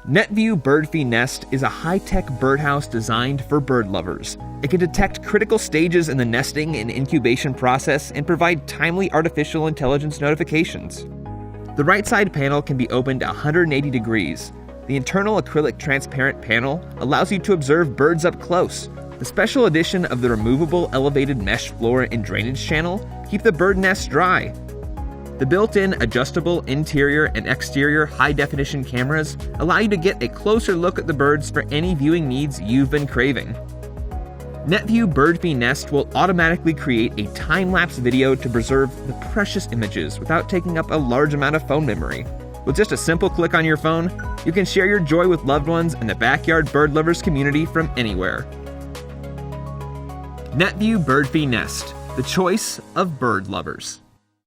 netvue Birdfy Nest is a high-tech birdhouse designed for bird lovers. It can detect critical stages in the nesting and incubation process and provide timely artificial intelligence notifications. The right side panel can be opened 180 degrees. The internal acrylic transparent panel allows you to observe birds up close. The special addition of the removable elevated mesh floor and drainage channel keep the bird nests dry. The built-in adjustable interior and exterior high-definition cameras allow you to get a closer look at the birds for any viewing needs you've been craving. netvue Birdfy Nest will automatically create a time-lapse video to preserve the precious images without taking up a large amount of phone memory. With just a simple click on your phone, you can share your joy with loved ones and the backyard bird lovers community from anywhere. netvue Birdfy Nest, the choice of bird lovers.